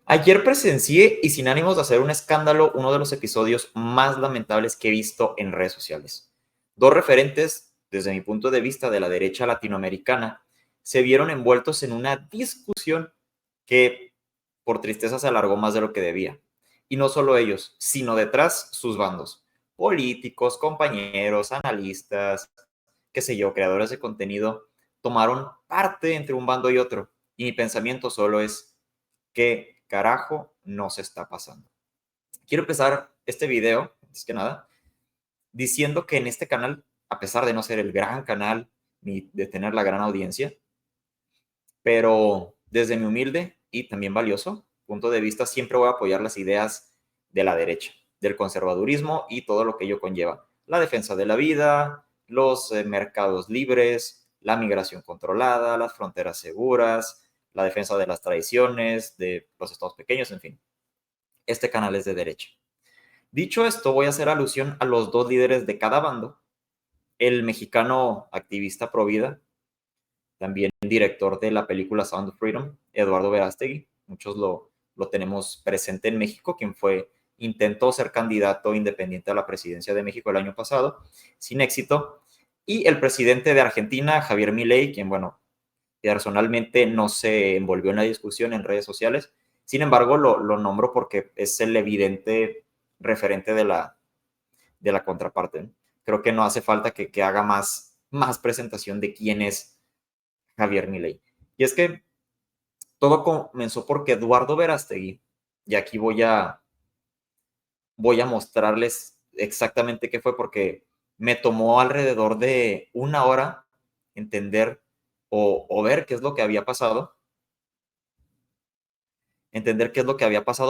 Ayer presencié, y sin ánimos de hacer un escándalo, uno de los episodios más lamentables que he visto en redes sociales. Dos referentes, desde mi punto de vista, de la derecha latinoamericana, se vieron envueltos en una discusión que, por tristeza, se alargó más de lo que debía. Y no solo ellos, sino detrás sus bandos. Políticos, compañeros, analistas, qué sé yo, creadores de contenido, tomaron parte entre un bando y otro. Y mi pensamiento solo es: ¿qué carajo nos está pasando? Quiero empezar este video, antes que nada, diciendo que en este canal, a pesar de no ser el gran canal ni de tener la gran audiencia, pero desde mi humilde y también valioso punto de vista, siempre voy a apoyar las ideas de la derecha, del conservadurismo y todo lo que ello conlleva. La defensa de la vida, los mercados libres, la migración controlada, las fronteras seguras, la defensa de las tradiciones, de los estados pequeños, en fin. Este canal es de derecha. Dicho esto, voy a hacer alusión a los dos líderes de cada bando: el mexicano activista pro vida, también director de la película Sound of Freedom, Eduardo Verástegui. Muchos lo tenemos presente en México, quien intentó ser candidato independiente a la presidencia de México el año pasado, sin éxito. Y el presidente de Argentina, Javier Milei, quien, bueno, personalmente no se envolvió en la discusión en redes sociales. Sin embargo, lo nombro porque es el evidente referente de la contraparte. Creo que no hace falta que haga más presentación de quién es Javier Milei. Y es que todo comenzó porque Eduardo Verástegui, y aquí voy a mostrarles exactamente qué fue, porque me tomó alrededor de una hora entender o ver qué es lo que había pasado,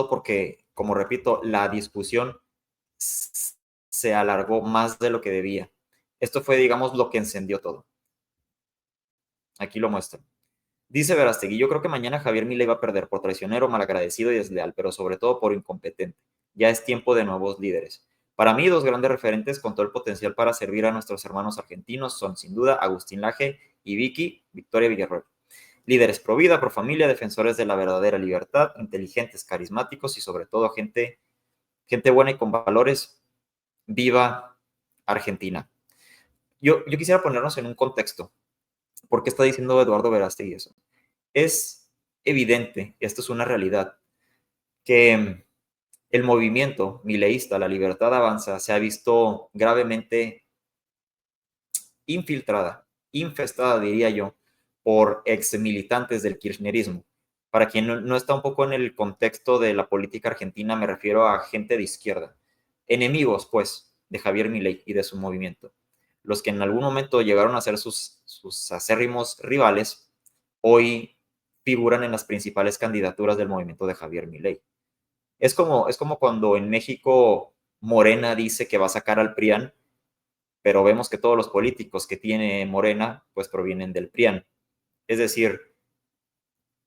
porque, como repito, la discusión se alargó más de lo que debía. Esto fue, digamos, lo que encendió todo. Aquí lo muestro. Dice Verástegui: yo creo que mañana Javier Milei va a perder por traicionero, malagradecido y desleal, pero sobre todo por incompetente. Ya es tiempo de nuevos líderes. Para mí, dos grandes referentes con todo el potencial para servir a nuestros hermanos argentinos son, sin duda, Agustín Laje y Victoria Villarroel. Líderes pro vida, pro familia, defensores de la verdadera libertad, inteligentes, carismáticos y sobre todo gente buena y con valores. Viva Argentina. Yo quisiera ponernos en un contexto. ¿Por qué está diciendo Eduardo Verástegui eso? Es evidente, esto es una realidad, que el movimiento mileísta, la Libertad Avanza, se ha visto gravemente infiltrada, infestada, diría yo, por ex militantes del kirchnerismo. Para quien no está un poco en el contexto de la política argentina, me refiero a gente de izquierda, enemigos, pues, de Javier Milei y de su movimiento. Los que en algún momento llegaron a ser sus acérrimos rivales, hoy figuran en las principales candidaturas del movimiento de Javier Milei. Es como cuando en México Morena dice que va a sacar al PRIAN, pero vemos que todos los políticos que tiene Morena pues provienen del PRIAN. Es decir,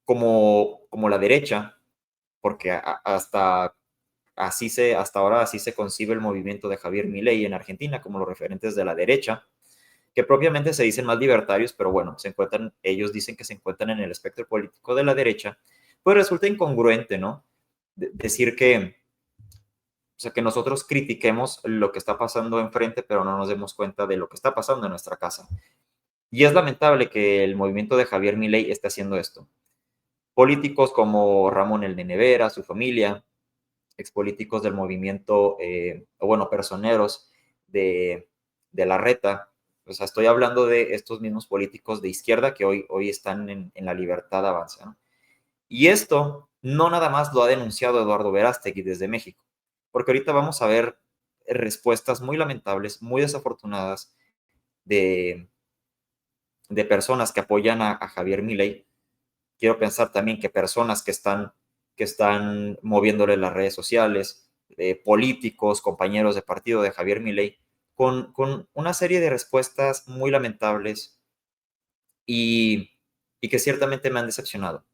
como la derecha, porque hasta ahora así se concibe el movimiento de Javier Milei en Argentina, como los referentes de la derecha, que propiamente se dicen más libertarios, pero bueno, ellos dicen que se encuentran en el espectro político de la derecha. Pues resulta incongruente, ¿no? Decir o sea, que nosotros critiquemos lo que está pasando enfrente, pero no nos demos cuenta de lo que está pasando en nuestra casa. Y es lamentable que el movimiento de Javier Milei esté haciendo esto. Políticos como Ramón El Nene Vera, su familia, expolíticos del movimiento, o bueno, personeros de la Reta. O sea, estoy hablando de estos mismos políticos de izquierda que hoy están en la Libertad Avanza, ¿no? Y esto no nada más lo ha denunciado Eduardo Verástegui desde México, porque ahorita vamos a ver respuestas muy lamentables, muy desafortunadas de, de personas que apoyan a Javier Milei. Quiero pensar también que personas que están moviéndole las redes sociales, políticos, compañeros de partido de Javier Milei, con una serie de respuestas muy lamentables y, y que ciertamente me han decepcionado.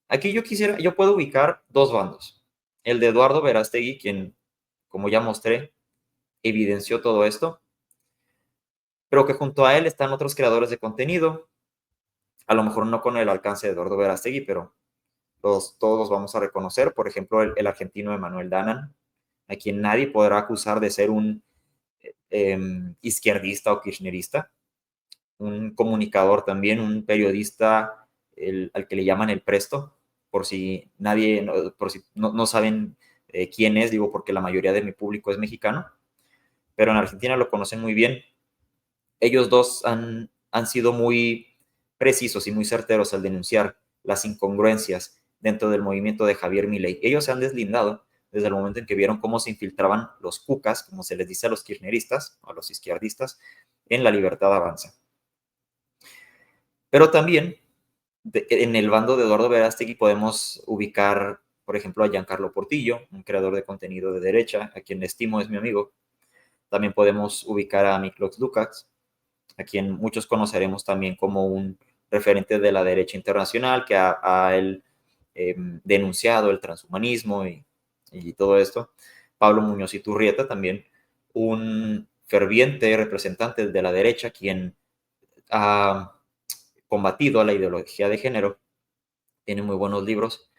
Aquí yo puedo ubicar dos bandos. El de Eduardo Verástegui, quien, como ya mostré, evidenció todo esto, pero que junto a él están otros creadores de contenido, a lo mejor no con el alcance de Eduardo Verástegui, pero todos los vamos a reconocer. Por ejemplo, el argentino Emanuel Danan, a quien nadie podrá acusar de ser un izquierdista o kirchnerista, un comunicador también, un periodista al que le llaman el Presto, por si no saben quién es, digo porque la mayoría de mi público es mexicano, pero en Argentina lo conocen muy bien. Ellos dos han sido muy precisos y muy certeros al denunciar las incongruencias dentro del movimiento de Javier Milei. Ellos se han deslindado desde el momento en que vieron cómo se infiltraban los cucas, como se les dice a los kirchneristas, a los izquierdistas, en La Libertad Avanza. Pero también en el bando de Eduardo Verástegui podemos ubicar, por ejemplo, a Giancarlo Portillo, un creador de contenido de derecha, a quien estimo es mi amigo. También podemos ubicar a Miklos Lukács, a quien muchos conoceremos también como un referente de la derecha internacional, que ha él, denunciado el transhumanismo y todo esto. Pablo Muñoz Iturrieta, también un ferviente representante de la derecha, quien ha combatido a la ideología de género, tiene muy buenos libros.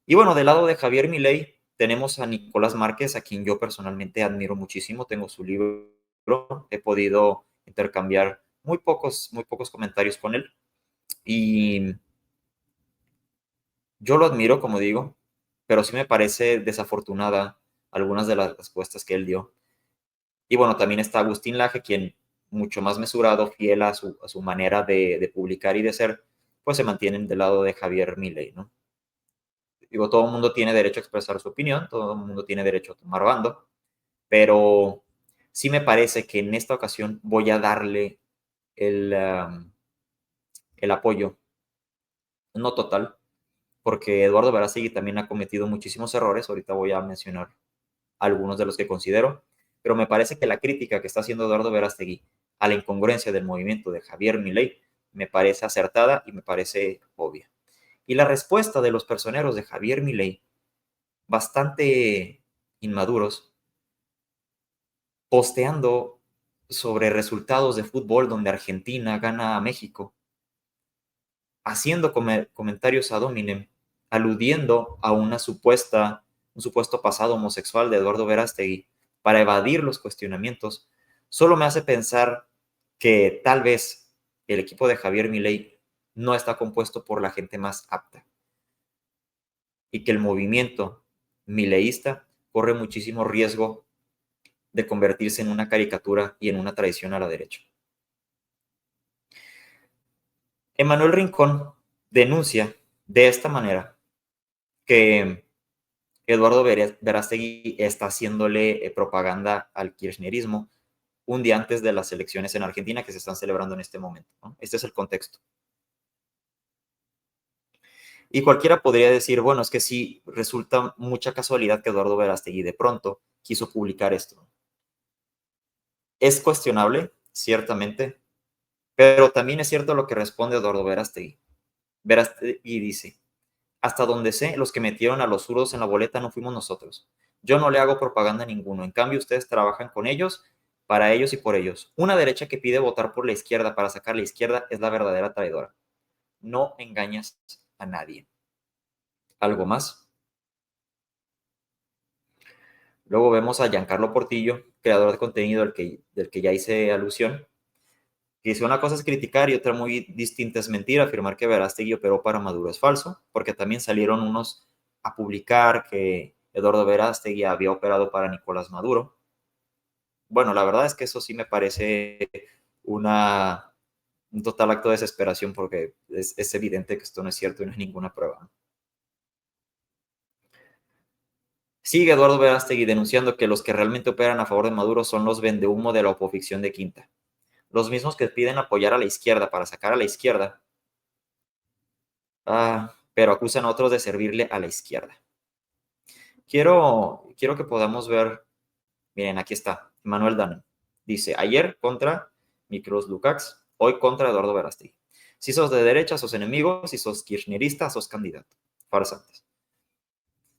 Y bueno, del lado de Javier Milei tenemos a Nicolás Márquez, a quien yo personalmente admiro muchísimo. Tengo su libro, he podido intercambiar muy pocos comentarios con él. Y yo lo admiro, como digo, pero sí me parece desafortunada algunas de las respuestas que él dio. Y bueno, también está Agustín Laje, quien mucho más mesurado, fiel a su manera de publicar y de ser, pues se mantienen del lado de Javier Milei, ¿no? Digo, todo el mundo tiene derecho a expresar su opinión, todo el mundo tiene derecho a tomar bando, pero sí me parece que en esta ocasión voy a darle el, el apoyo, no total, porque Eduardo Verástegui también ha cometido muchísimos errores, ahorita voy a mencionar algunos de los que considero, pero me parece que la crítica que está haciendo Eduardo Verástegui a la incongruencia del movimiento de Javier Milei me parece acertada y me parece obvia. Y la respuesta de los personeros de Javier Milei, bastante inmaduros, posteando sobre resultados de fútbol donde Argentina gana a México, haciendo comentarios ad hominem, aludiendo a un supuesto pasado homosexual de Eduardo Verástegui para evadir los cuestionamientos, solo me hace pensar que tal vez el equipo de Javier Milei no está compuesto por la gente más apta y que el movimiento mileísta corre muchísimo riesgo de convertirse en una caricatura y en una traición a la derecha. Emanuel Rincón denuncia de esta manera que Eduardo Verástegui está haciéndole propaganda al kirchnerismo un día antes de las elecciones en Argentina que se están celebrando en este momento, ¿no? Este es el contexto. Y cualquiera podría decir, bueno, es que sí, resulta mucha casualidad que Eduardo Verástegui de pronto quiso publicar esto. Es cuestionable, ciertamente, pero también es cierto lo que responde Eduardo Verástegui. Verástegui dice, hasta donde sé, los que metieron a los zurdos en la boleta no fuimos nosotros. Yo no le hago propaganda a ninguno. En cambio, ustedes trabajan con ellos, para ellos y por ellos. Una derecha que pide votar por la izquierda para sacar la izquierda es la verdadera traidora. No engañas a nadie. ¿Algo más? Luego vemos a Giancarlo Portillo, creador de contenido del que ya hice alusión, que dice una cosa es criticar y otra muy distinta es mentir. Afirmar que Verástegui operó para Maduro es falso, porque también salieron unos a publicar que Eduardo Verástegui había operado para Nicolás Maduro. Bueno, la verdad es que eso sí me parece un total acto de desesperación, porque es evidente que esto no es cierto y no hay ninguna prueba. Sigue Eduardo Verástegui denunciando que los que realmente operan a favor de Maduro son los vendehumo de la oposición de Quinta. Los mismos que piden apoyar a la izquierda para sacar a la izquierda, pero acusan a otros de servirle a la izquierda. Quiero que podamos ver, miren, aquí está, Manuel Danan. Dice, ayer contra Miklos Lukács, hoy contra Eduardo Verástegui. Si sos de derecha, sos enemigo, si sos kirchnerista, sos candidato. Farsantes.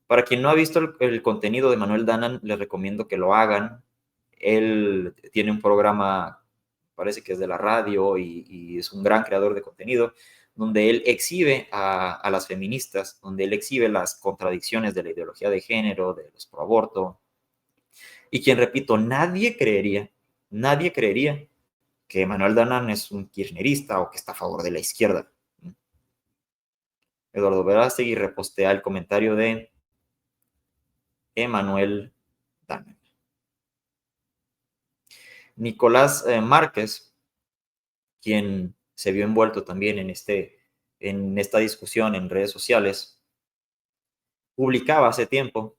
Para quien no ha visto el contenido de Manuel Danan, les recomiendo que lo hagan. Él tiene un programa, parece que es de la radio y es un gran creador de contenido. donde él exhibe a las feministas, donde él exhibe las contradicciones de la ideología de género, de los pro aborto, y quien, repito, nadie creería que Manuel Danán es un kirchnerista o que está a favor de la izquierda. Eduardo Verástegui repostea el comentario de Emanuel Danán. Nicolás Márquez, quien se vio envuelto también en esta discusión en redes sociales, publicaba hace tiempo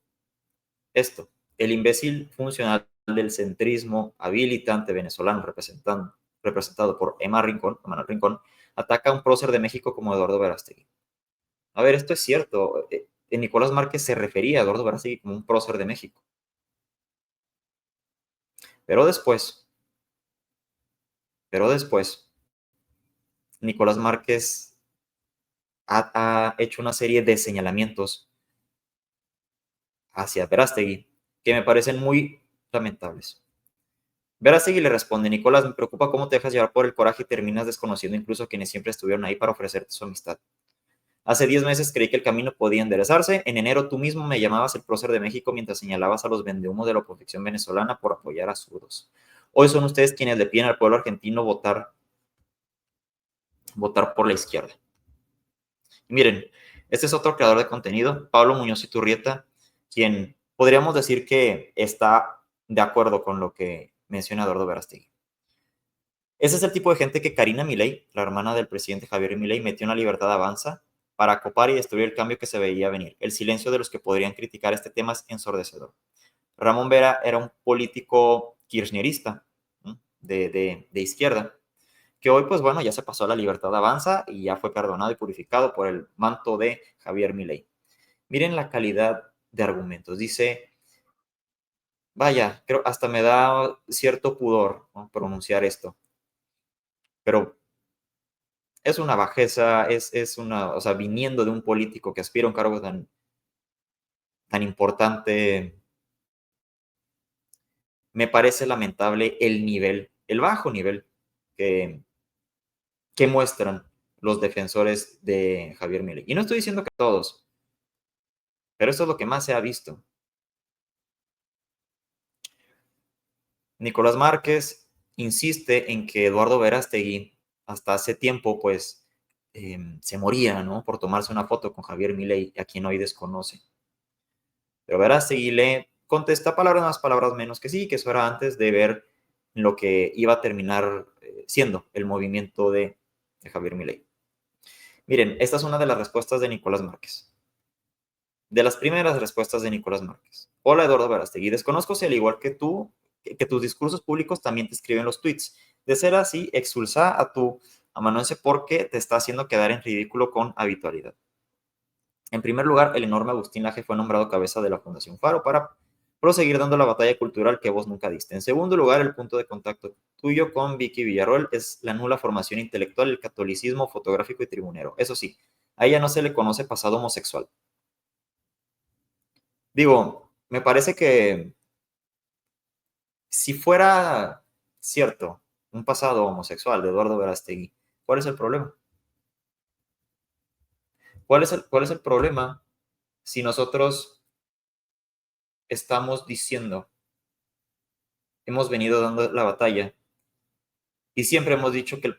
esto: el imbécil funcional del centrismo habilitante venezolano representado por Manuel Rincón, ataca a un prócer de México como Eduardo Verástegui. A ver, esto es cierto. Nicolás Márquez se refería a Eduardo Verástegui como un prócer de México. Pero después, Nicolás Márquez ha hecho una serie de señalamientos hacia Verástegui que me parecen muy lamentables. Verástegui le responde: Nicolás, me preocupa cómo te dejas llevar por el coraje y terminas desconociendo incluso a quienes siempre estuvieron ahí para ofrecerte su amistad. Hace 10 meses creí que el camino podía enderezarse. En enero tú mismo me llamabas el prócer de México mientras señalabas a los vendehumos de la oposición venezolana por apoyar a zurdos. Hoy son ustedes quienes le piden al pueblo argentino votar por la izquierda. Y miren, este es otro creador de contenido, Pablo Muñoz Iturrieta, quien podríamos decir que está de acuerdo con lo que menciona Eduardo Verástegui. Ese es el tipo de gente que Karina Milei, la hermana del presidente Javier Milei, metió en la Libertad Avanza para copar y destruir el cambio que se veía venir. El silencio de los que podrían criticar este tema es ensordecedor. Ramón Vera era un político kirchnerista, ¿no?, de izquierda, que hoy, pues bueno, ya se pasó a la Libertad Avanza y ya fue perdonado y purificado por el manto de Javier Milei. Miren la calidad de argumentos. Dice, vaya, creo hasta me da cierto pudor, ¿no?, pronunciar esto, pero es una bajeza, o sea, viniendo de un político que aspira a un cargo tan importante, me parece lamentable el bajo nivel que, que muestran los defensores de Javier Milei. Y no estoy diciendo que todos, pero esto es lo que más se ha visto. Nicolás Márquez insiste en que Eduardo Verástegui hasta hace tiempo, pues, se moría, ¿no?, por tomarse una foto con Javier Milei, a quien hoy desconoce. Pero Verástegui le contesta palabras más, palabras menos, que sí, que eso era antes de ver lo que iba a terminar siendo el movimiento de Javier Milei. Miren, esta es una de las respuestas de Nicolás Márquez. De las primeras respuestas de Nicolás Márquez. Hola, Eduardo Verástegui. Desconozco si al igual que tú, que tus discursos públicos también te escriben los tweets. De ser así, expulsa a tu amanuense porque te está haciendo quedar en ridículo con habitualidad. En primer lugar, el enorme Agustín Laje fue nombrado cabeza de la Fundación Faro para proseguir dando la batalla cultural que vos nunca diste. En segundo lugar, el punto de contacto tuyo con Vicky Villarroel es la nula formación intelectual, el catolicismo fotográfico y tribunero. Eso sí, a ella no se le conoce pasado homosexual. Digo, me parece que si fuera cierto un pasado homosexual de Eduardo Verástegui, ¿cuál es el problema? ¿Cuál es el problema si nosotros estamos diciendo, hemos venido dando la batalla y siempre hemos dicho que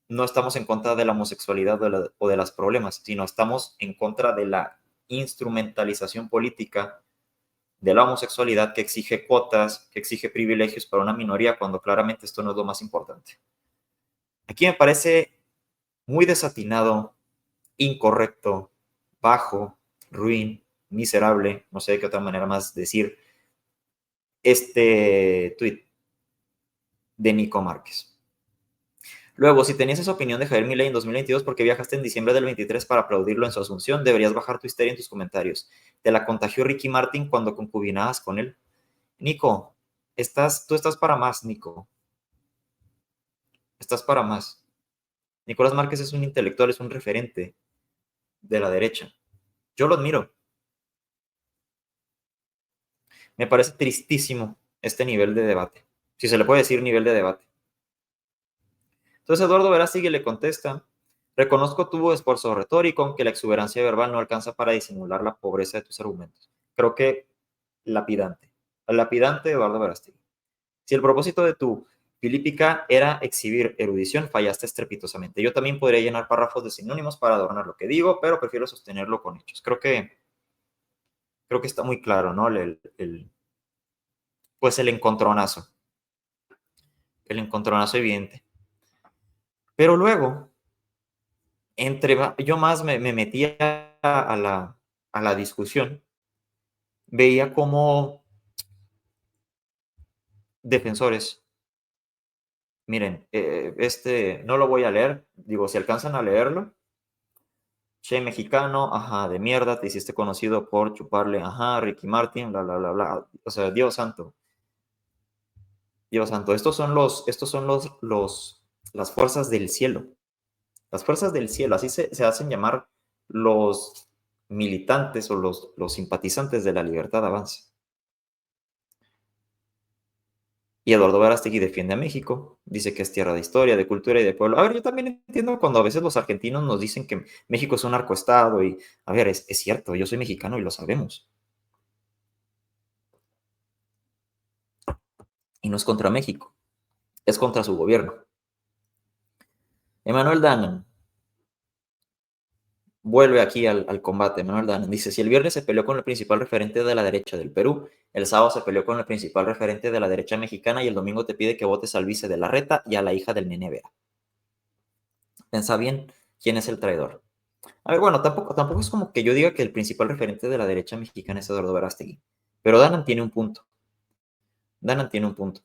no estamos en contra de la homosexualidad o de los problemas, sino estamos en contra de la instrumentalización política de la homosexualidad que exige cuotas, que exige privilegios para una minoría, cuando claramente esto no es lo más importante? Aquí me parece muy desatinado, incorrecto, bajo, ruin, miserable, no sé de qué otra manera más decir, este tuit de Nico Márquez. Luego, si tenías esa opinión de Javier Milei en 2022 porque viajaste en diciembre del 23 para aplaudirlo en su asunción, deberías bajar tu histeria en tus comentarios. Te la contagió Ricky Martin cuando concubinabas con él. Nico, tú estás para más, Nico. Estás para más. Nicolás Márquez es un intelectual, es un referente de la derecha. Yo lo admiro. Me parece tristísimo este nivel de debate, si se le puede decir nivel de debate. Entonces Eduardo Verástegui le contesta Reconozco tu esfuerzo retórico, aunque la exuberancia verbal no alcanza para disimular la pobreza de tus argumentos. Creo que lapidante. Lapidante, Eduardo Verástegui. Si el propósito de tu filípica era exhibir erudición, fallaste estrepitosamente. Yo también podría llenar párrafos de sinónimos para adornar lo que digo, pero prefiero sostenerlo con hechos. Creo que está muy claro, ¿no? Pues el encontronazo. El encontronazo evidente. Pero luego, yo más me metía a la discusión, veía como defensores, miren, no lo voy a leer, digo, si alcanzan a leerlo, che mexicano, ajá, de mierda, te hiciste conocido por chuparle, ajá, Ricky Martin, bla, bla, bla, bla, o sea, Dios santo, estos son las fuerzas del cielo, las fuerzas del cielo, así se hacen llamar los militantes o los simpatizantes de la Libertad Avanza. Y Eduardo Verástegui defiende a México, dice que es tierra de historia, de cultura y de pueblo. A ver, yo también entiendo cuando a veces los argentinos nos dicen que México es un narcoestado y, a ver, es cierto, yo soy mexicano y lo sabemos. Y no es contra México, es contra su gobierno. Emanuel Danan vuelve aquí al combate. Emanuel Danan dice, si el viernes se peleó con el principal referente de la derecha del Perú, el sábado se peleó con el principal referente de la derecha mexicana y el domingo te pide que votes al vice de Larreta y a la hija del Nene Vera. Pensa bien quién es el traidor. A ver, bueno, tampoco es como que yo diga que el principal referente de la derecha mexicana es Eduardo Verástegui, pero Danan tiene un punto. Danan tiene un punto.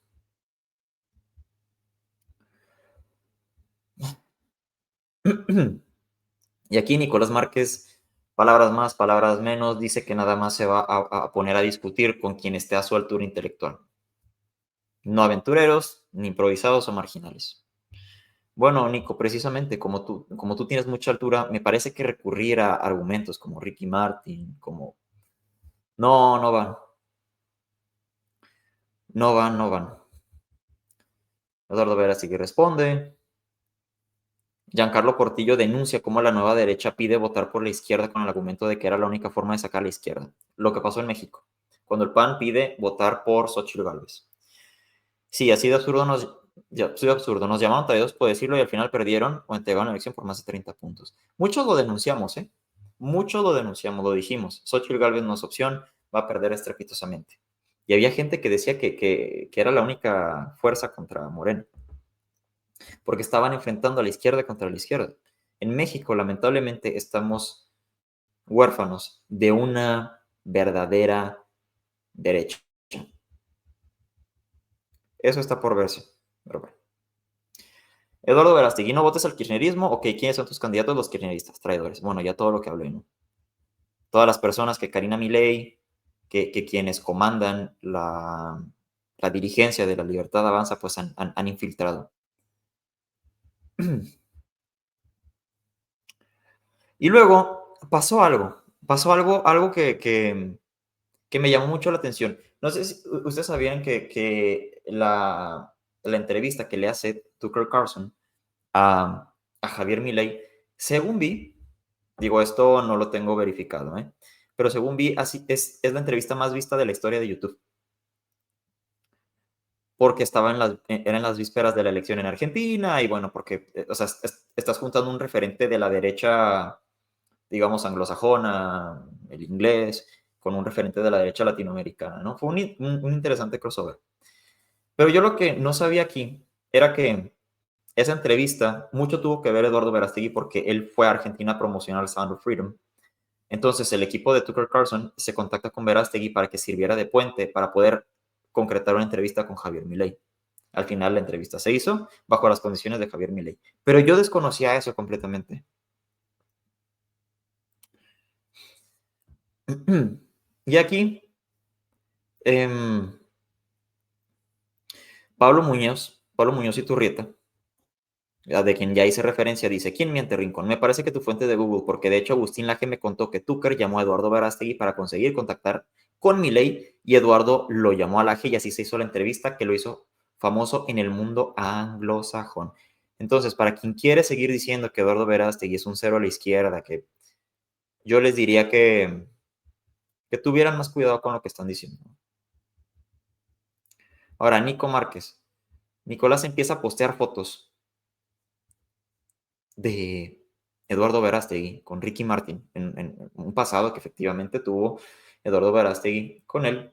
Y aquí Nicolás Márquez, palabras más, palabras menos, dice que nada más se va a poner a discutir con quien esté a su altura intelectual. No aventureros, ni improvisados o marginales. Bueno, Nico, precisamente como tú tienes mucha altura, me parece que recurrir a argumentos como Ricky Martin, como... No, no van. No van, no van. Eduardo Verástegui responde. Giancarlo Portillo denuncia cómo la nueva derecha pide votar por la izquierda con el argumento de que era la única forma de sacar a la izquierda. Lo que pasó en México, cuando el PAN pide votar por Xochitl Gálvez. Sí, así de absurdo nos llamaron traidores por decirlo y al final perdieron o entregaron la elección por más de 30 puntos. Muchos lo denunciamos, ¿eh? Muchos lo denunciamos, lo dijimos. Xochitl Gálvez no es opción, va a perder estrepitosamente. Y había gente que decía que era la única fuerza contra Moreno, porque estaban enfrentando a la izquierda contra la izquierda. En México, lamentablemente, estamos huérfanos de una verdadera derecha. Eso está por verse. Pero bueno. Eduardo Verástegui, ¿no votes al kirchnerismo? Ok, ¿quiénes son tus candidatos? Los kirchneristas, traidores. Bueno, ya todo lo que hablé, ¿no? Todas las personas que Karina Milei, que quienes comandan la dirigencia de la Libertad Avanza, pues han infiltrado. Y luego pasó algo que me llamó mucho la atención. No sé si ustedes sabían que la entrevista que le hace Tucker Carlson a Javier Milei, según vi, digo, esto no lo tengo verificado, ¿eh? Pero según vi, así es la entrevista más vista de la historia de YouTube. Porque era en las vísperas de la elección en Argentina y bueno, porque, o sea, estás juntando un referente de la derecha, digamos, anglosajona, el inglés, con un referente de la derecha latinoamericana, ¿no? Fue un interesante crossover. Pero yo lo que no sabía aquí era que esa entrevista, mucho tuvo que ver Eduardo Verástegui porque él fue a Argentina a promocionar Sound of Freedom. Entonces el equipo de Tucker Carlson se contacta con Verástegui para que sirviera de puente para poder concretar una entrevista con Javier Milei. Al final la entrevista se hizo bajo las condiciones de Javier Milei. Pero yo desconocía eso completamente. Y aquí, eh, Pablo Muñoz Iturrieta, de quien ya hice referencia, dice, ¿quién miente, Rincón? Me parece que tu fuente de Google, porque de hecho Agustín Laje me contó que Tucker llamó a Eduardo Verástegui para conseguir contactar con Milei y Eduardo lo llamó a Laje y así se hizo la entrevista que lo hizo famoso en el mundo anglosajón. Entonces, para quien quiere seguir diciendo que Eduardo Verástegui es un cero a la izquierda, que yo les diría que tuvieran más cuidado con lo que están diciendo. Ahora, Nico Márquez. Nicolás empieza a postear fotos de Eduardo Verástegui con Ricky Martin en un pasado que efectivamente tuvo Eduardo Verástegui con él,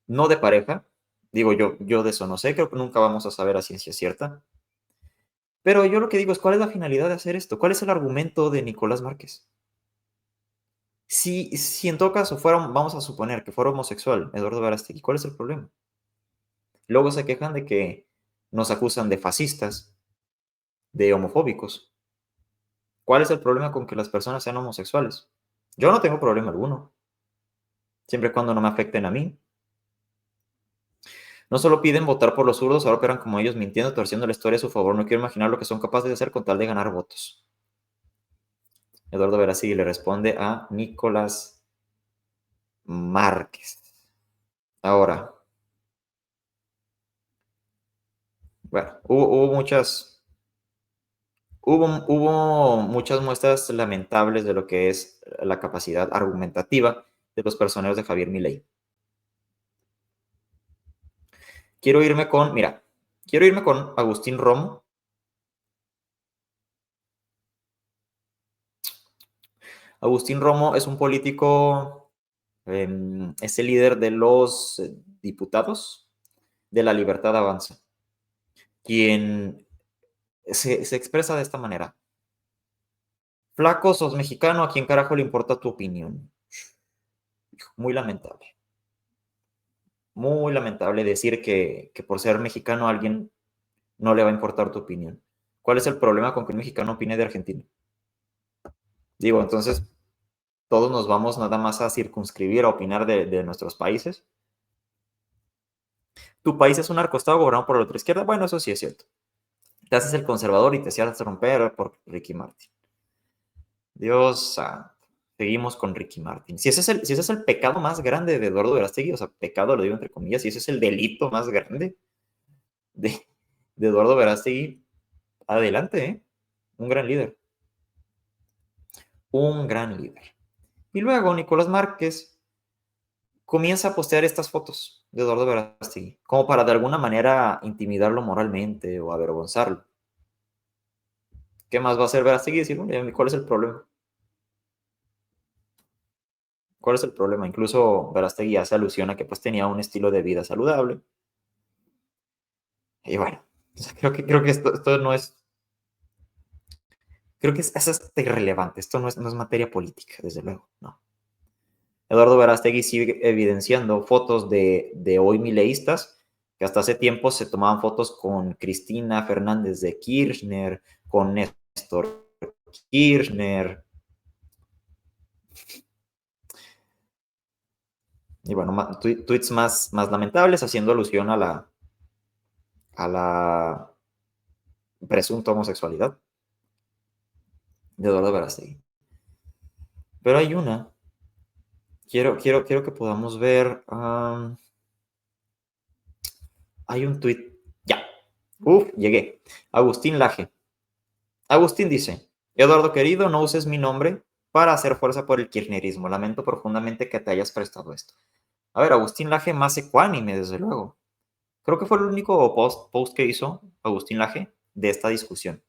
no de pareja, digo yo de eso no sé, creo que nunca vamos a saber a ciencia cierta, pero yo lo que digo es, ¿cuál es la finalidad de hacer esto? ¿Cuál es el argumento de Nicolás Márquez? Si en todo caso fuera, vamos a suponer que fuera homosexual Eduardo Verástegui, ¿cuál es el problema? Luego se quejan de que nos acusan de fascistas, de homofóbicos. ¿Cuál es el problema con que las personas sean homosexuales? Yo no tengo problema alguno, siempre y cuando no me afecten a mí. No solo piden votar por los zurdos, ahora operan como ellos, mintiendo, torciendo la historia a su favor. No quiero imaginar lo que son capaces de hacer con tal de ganar votos. Eduardo Verástegui le responde a Nicolás Márquez. Ahora, bueno, hubo muchas muestras lamentables de lo que es la capacidad argumentativa de los personeros de Javier Milei. Quiero irme con Agustín Romo. Agustín Romo es un político, es el líder de los diputados de La Libertad Avanza, quien se expresa de esta manera. Flaco, sos mexicano, ¿a quién carajo le importa tu opinión? Muy lamentable. Muy lamentable decir que por ser mexicano a alguien no le va a importar tu opinión. ¿Cuál es el problema con que un mexicano opine de Argentina? Digo, entonces, todos nos vamos nada más a circunscribir a opinar de nuestros países. Tu país es un narcoestado gobernado por la otra izquierda. Bueno, eso sí es cierto. Te haces el conservador y te hacías romper por Ricky Martin. Dios santo. Seguimos con Ricky Martin. Si ese es el pecado más grande de Eduardo Verástegui, o sea, pecado lo digo entre comillas, si ese es el delito más grande de Eduardo Verástegui, adelante, ¿eh? Un gran líder. Un gran líder. Y luego Nicolás Márquez comienza a postear estas fotos de Eduardo Verástegui, como para de alguna manera intimidarlo moralmente o avergonzarlo. ¿Qué más va a hacer Verástegui? Decir, ¿cuál es el problema? ¿Cuál es el problema? Incluso Verástegui hace alusión a que pues tenía un estilo de vida saludable. Y bueno, creo que esto no es, creo que es hasta irrelevante. Esto no es materia política, desde luego, no. Eduardo Verástegui sigue evidenciando fotos de hoy mileístas, que hasta hace tiempo se tomaban fotos con Cristina Fernández de Kirchner, con Néstor Kirchner. Y bueno, tweets más lamentables haciendo alusión a la presunta homosexualidad de Eduardo Verástegui. Pero hay una. Quiero que podamos ver. Hay un tweet. Ya. Llegué. Agustín Laje. Agustín dice: Eduardo querido, no uses mi nombre para hacer fuerza por el kirchnerismo. Lamento profundamente que te hayas prestado esto. A ver, Agustín Laje más ecuánime, desde luego. Creo que fue el único post que hizo Agustín Laje de esta discusión.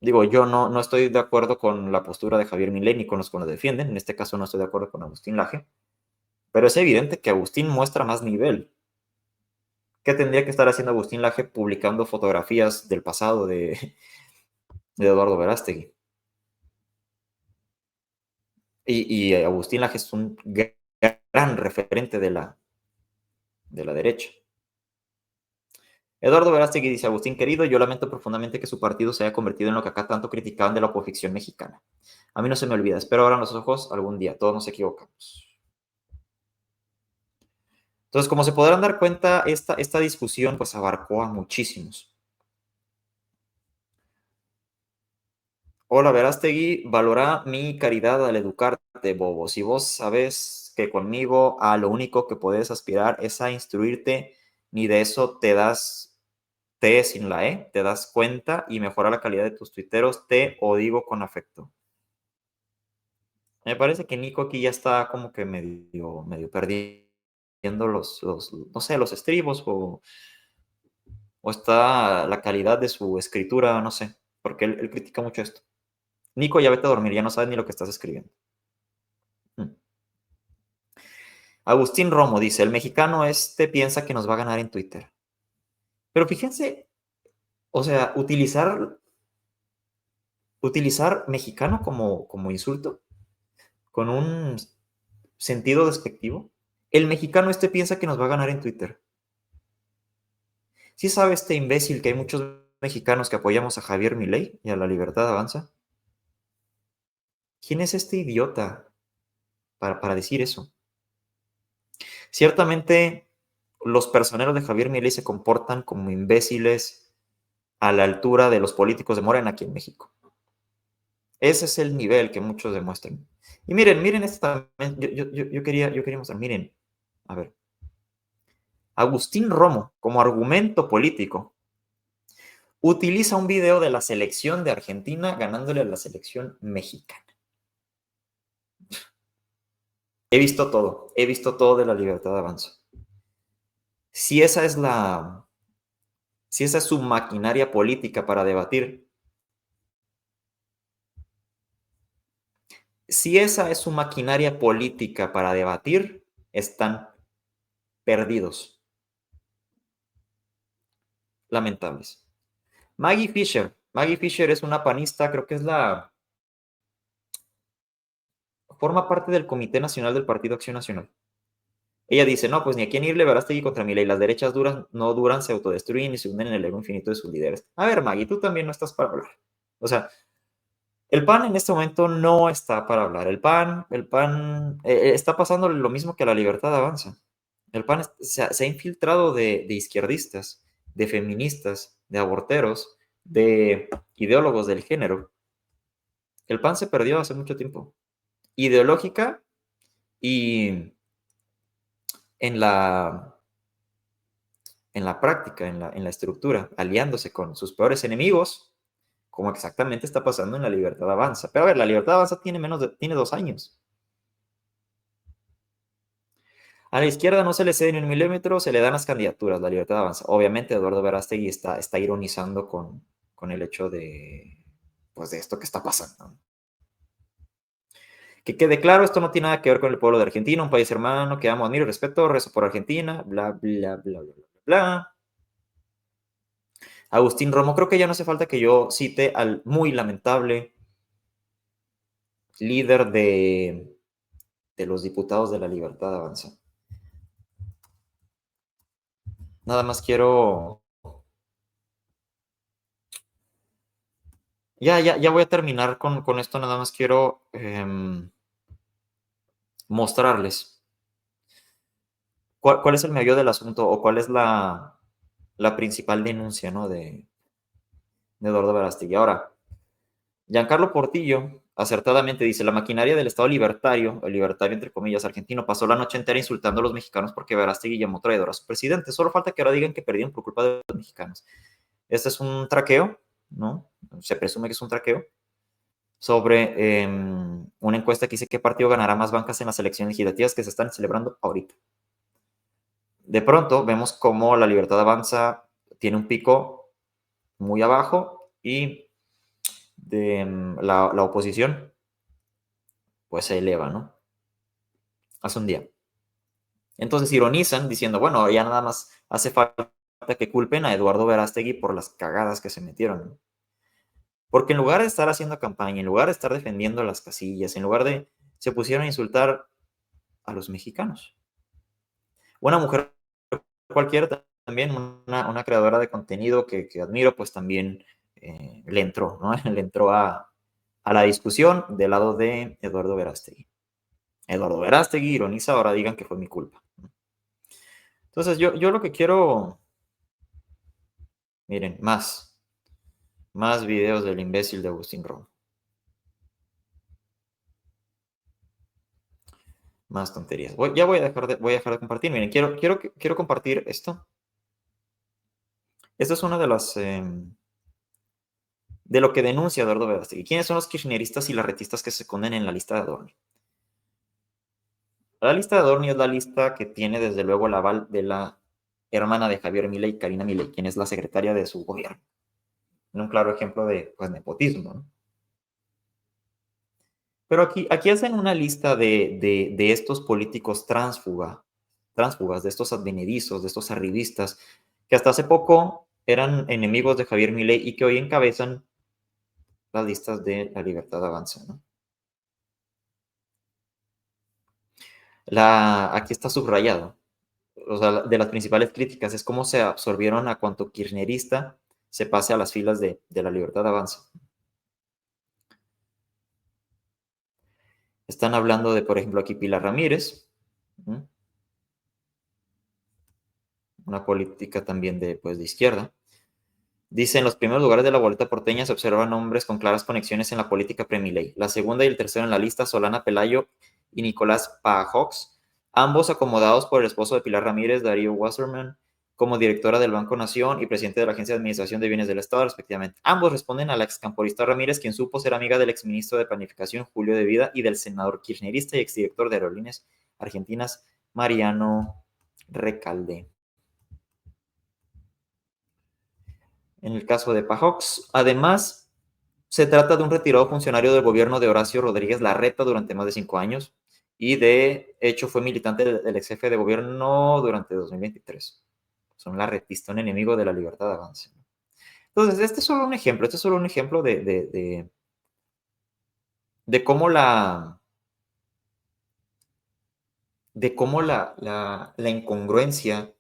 Digo, yo no estoy de acuerdo con la postura de Javier Milei ni con los que lo defienden. En este caso no estoy de acuerdo con Agustín Laje. Pero es evidente que Agustín muestra más nivel. ¿Qué tendría que estar haciendo Agustín Laje publicando fotografías del pasado de Eduardo Verástegui? Y Agustín Laje es un gran referente de la derecha. Eduardo Verástegui dice: Agustín querido, yo lamento profundamente que su partido se haya convertido en lo que acá tanto criticaban de la oposición mexicana. A mí no se me olvida, espero abran los ojos algún día, todos nos equivocamos. Entonces, como se podrán dar cuenta, esta discusión pues abarcó a muchísimos. Hola, Verástegui, valora mi caridad al educarte, bobo. Si vos sabes que conmigo a lo único que puedes aspirar es a instruirte ni de eso te das T sin la E, te das cuenta y mejora la calidad de tus tuiteros, te o digo con afecto. Me parece que Nico aquí ya está como que medio perdiendo no sé, los estribos o está la calidad de su escritura, no sé, porque él critica mucho esto. Nico, ya vete a dormir, ya no sabes ni lo que estás escribiendo. Mm. Agustín Romo dice, el mexicano este piensa que nos va a ganar en Twitter. Pero fíjense, o sea, utilizar mexicano como insulto, con un sentido despectivo. El mexicano este piensa que nos va a ganar en Twitter. ¿Sí sabe este imbécil que hay muchos mexicanos que apoyamos a Javier Milei y a La Libertad Avanza? ¿Quién es este idiota para decir eso? Ciertamente, los personeros de Javier Milei se comportan como imbéciles a la altura de los políticos de Morena aquí en México. Ese es el nivel que muchos demuestran. Y miren esto también, yo quería mostrar, miren, a ver, Agustín Romo, como argumento político, utiliza un video de la selección de Argentina ganándole a la selección mexicana. He visto todo de La Libertad Avanza. Si esa es si esa es su maquinaria política para debatir, si esa es su maquinaria política para debatir, están perdidos, lamentables. Maggie Fisher es una panista, creo que forma parte del Comité Nacional del Partido Acción Nacional. Ella dice, no, pues ni a quién irle, Verástegui contra Milei, las derechas duras no duran, se autodestruyen y se hunden en el ego infinito de sus líderes. A ver, Maggie, tú también no estás para hablar. O sea, el PAN en este momento no está para hablar. El PAN está pasando lo mismo que a La Libertad Avanza. El PAN se ha infiltrado de izquierdistas, de feministas, de aborteros, de ideólogos del género. El PAN se perdió hace mucho tiempo. Ideológica y en la práctica, en la estructura, aliándose con sus peores enemigos, como exactamente está pasando en La Libertad Avanza. Pero a ver, La Libertad Avanza tiene 2 años. A la izquierda no se le cede ni un milímetro, se le dan las candidaturas, La Libertad Avanza. Obviamente Eduardo Verástegui está ironizando con el hecho pues, de esto que está pasando. Que quede claro, esto no tiene nada que ver con el pueblo de Argentina, un país hermano que amo, admiro y respeto, rezo por Argentina, bla, bla, bla, bla, bla. Agustín Romo, creo que ya no hace falta que yo cite al muy lamentable líder de los diputados de La Libertad Avanza. Nada más quiero... Ya voy a terminar con esto, nada más quiero mostrarles cuál es el meollo del asunto o cuál es la principal denuncia, ¿no? de Eduardo Verástegui. Ahora, Giancarlo Portillo acertadamente dice, la maquinaria del Estado libertario, el libertario entre comillas argentino, pasó la noche entera insultando a los mexicanos porque Verástegui llamó traidor a su presidente. Solo falta que ahora digan que perdieron por culpa de los mexicanos. Este es un traqueo, ¿no? Se presume que es un traqueo sobre una encuesta que dice qué partido ganará más bancas en las elecciones legislativas que se están celebrando ahorita. De pronto vemos cómo La Libertad Avanza tiene un pico muy abajo y la oposición pues se eleva, ¿no? Hace un día. Entonces ironizan diciendo, bueno, ya nada más hace falta que culpen a Eduardo Verástegui por las cagadas que se metieron, ¿no? Porque en lugar de estar haciendo campaña, en lugar de estar defendiendo las casillas, en lugar de... se pusieron a insultar a los mexicanos. Una mujer cualquiera también, una creadora de contenido que admiro, pues también le entró, ¿no? Le entró a la discusión del lado de Eduardo Verástegui. Eduardo Verástegui ironiza, ahora digan que fue mi culpa. Entonces yo lo que quiero, miren, más videos del imbécil de Agustín Romo. Más tonterías. Voy a dejar de compartir. Miren, quiero compartir esto. Esta es una de las... de lo que denuncia Eduardo Verástegui. ¿Quiénes son los kirchneristas y larretistas que se esconden en la lista de Adorni? La lista de Adorni es la lista que tiene desde luego el aval de la hermana de Javier Milei, Karina Milei, quien es la secretaria de su gobierno. En un claro ejemplo de pues, nepotismo, ¿no? Pero aquí hacen una lista de estos políticos tránsfugas, de estos advenedizos, de estos arribistas, que hasta hace poco eran enemigos de Javier Milei y que hoy encabezan las listas de La Libertad Avanza, ¿no? Aquí está subrayado. O sea, de las principales críticas es cómo se absorbieron a cuanto kirchnerista se pase a las filas de La Libertad Avanza. Están hablando de, por ejemplo, aquí Pilar Ramírez, una política también de izquierda. Dice, en los primeros lugares de la boleta porteña se observan nombres con claras conexiones en la política pre-Milei. La segunda y el tercero en la lista, Solana Pelayo y Nicolás Pajox, ambos acomodados por el esposo de Pilar Ramírez, Darío Wasserman, como directora del Banco Nación y presidente de la Agencia de Administración de Bienes del Estado, respectivamente. Ambos responden a la excamporista Ramírez, quien supo ser amiga del exministro de Planificación, Julio de Vida, y del senador kirchnerista y exdirector de Aerolíneas Argentinas, Mariano Recalde. En el caso de Pajox, además, se trata de un retirado funcionario del gobierno de Horacio Rodríguez Larreta durante más de 5 años y de hecho fue militante del ex jefe de gobierno durante 2023. Son larretista, un enemigo de la libertad de avance. Entonces, este es solo un ejemplo de cómo la incongruencia,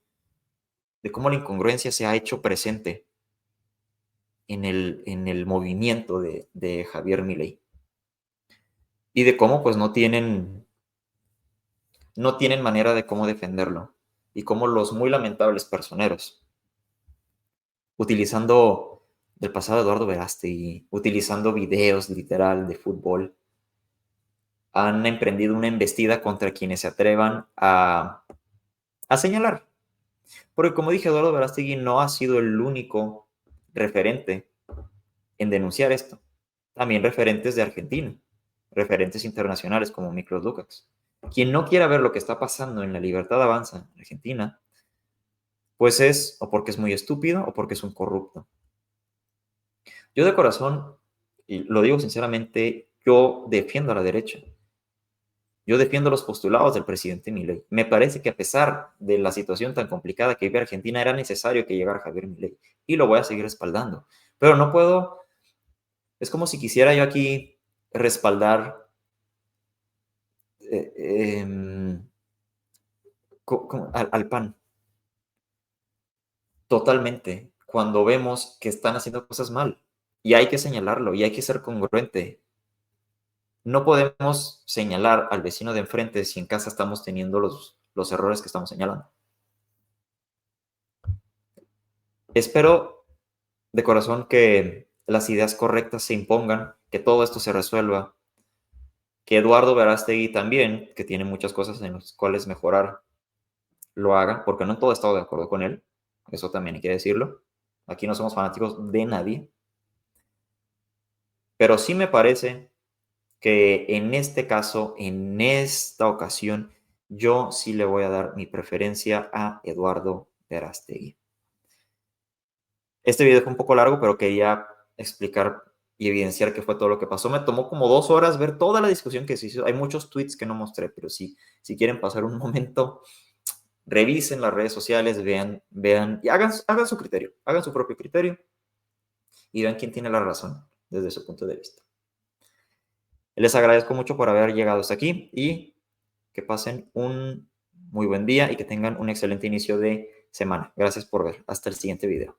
de cómo la incongruencia se ha hecho presente en el movimiento de Javier Milei. Y de cómo pues no tienen manera de cómo defenderlo. Y cómo los muy lamentables personeros, utilizando el pasado de Eduardo Verástegui, utilizando videos literal de fútbol, han emprendido una embestida contra quienes se atrevan a señalar. Porque como dije, Eduardo Verástegui no ha sido el único referente en denunciar esto. También referentes de Argentina, referentes internacionales como Miklos Lukács. Quien no quiera ver lo que está pasando en La Libertad Avanza en Argentina, pues es o porque es muy estúpido o porque es un corrupto. Yo de corazón, y lo digo sinceramente, yo defiendo a la derecha. Yo defiendo los postulados del presidente Milei. Me parece que a pesar de la situación tan complicada que vive Argentina, era necesario que llegara Javier Milei. Y lo voy a seguir respaldando. Pero no puedo, es como si quisiera yo aquí respaldar al PAN. Totalmente. Cuando vemos que están haciendo cosas mal. Y hay que señalarlo y hay que ser congruente. No podemos señalar al vecino de enfrente si en casa estamos teniendo los errores que estamos señalando. Espero de corazón que las ideas correctas se impongan, que todo esto se resuelva, que Eduardo Verástegui también, que tiene muchas cosas en las cuales mejorar, lo haga, porque no en todo he estado de acuerdo con él, eso también hay que decirlo. Aquí no somos fanáticos de nadie, pero sí me parece que en este caso, en esta ocasión, yo sí le voy a dar mi preferencia a Eduardo Verástegui. Este video fue un poco largo, pero quería explicar y evidenciar qué fue todo lo que pasó. Me tomó como 2 horas ver toda la discusión que se hizo. Hay muchos tweets que no mostré, pero sí, si quieren pasar un momento, revisen las redes sociales, vean y hagan su criterio, hagan su propio criterio y vean quién tiene la razón desde su punto de vista. Les agradezco mucho por haber llegado hasta aquí y que pasen un muy buen día y que tengan un excelente inicio de semana. Gracias por ver. Hasta el siguiente video.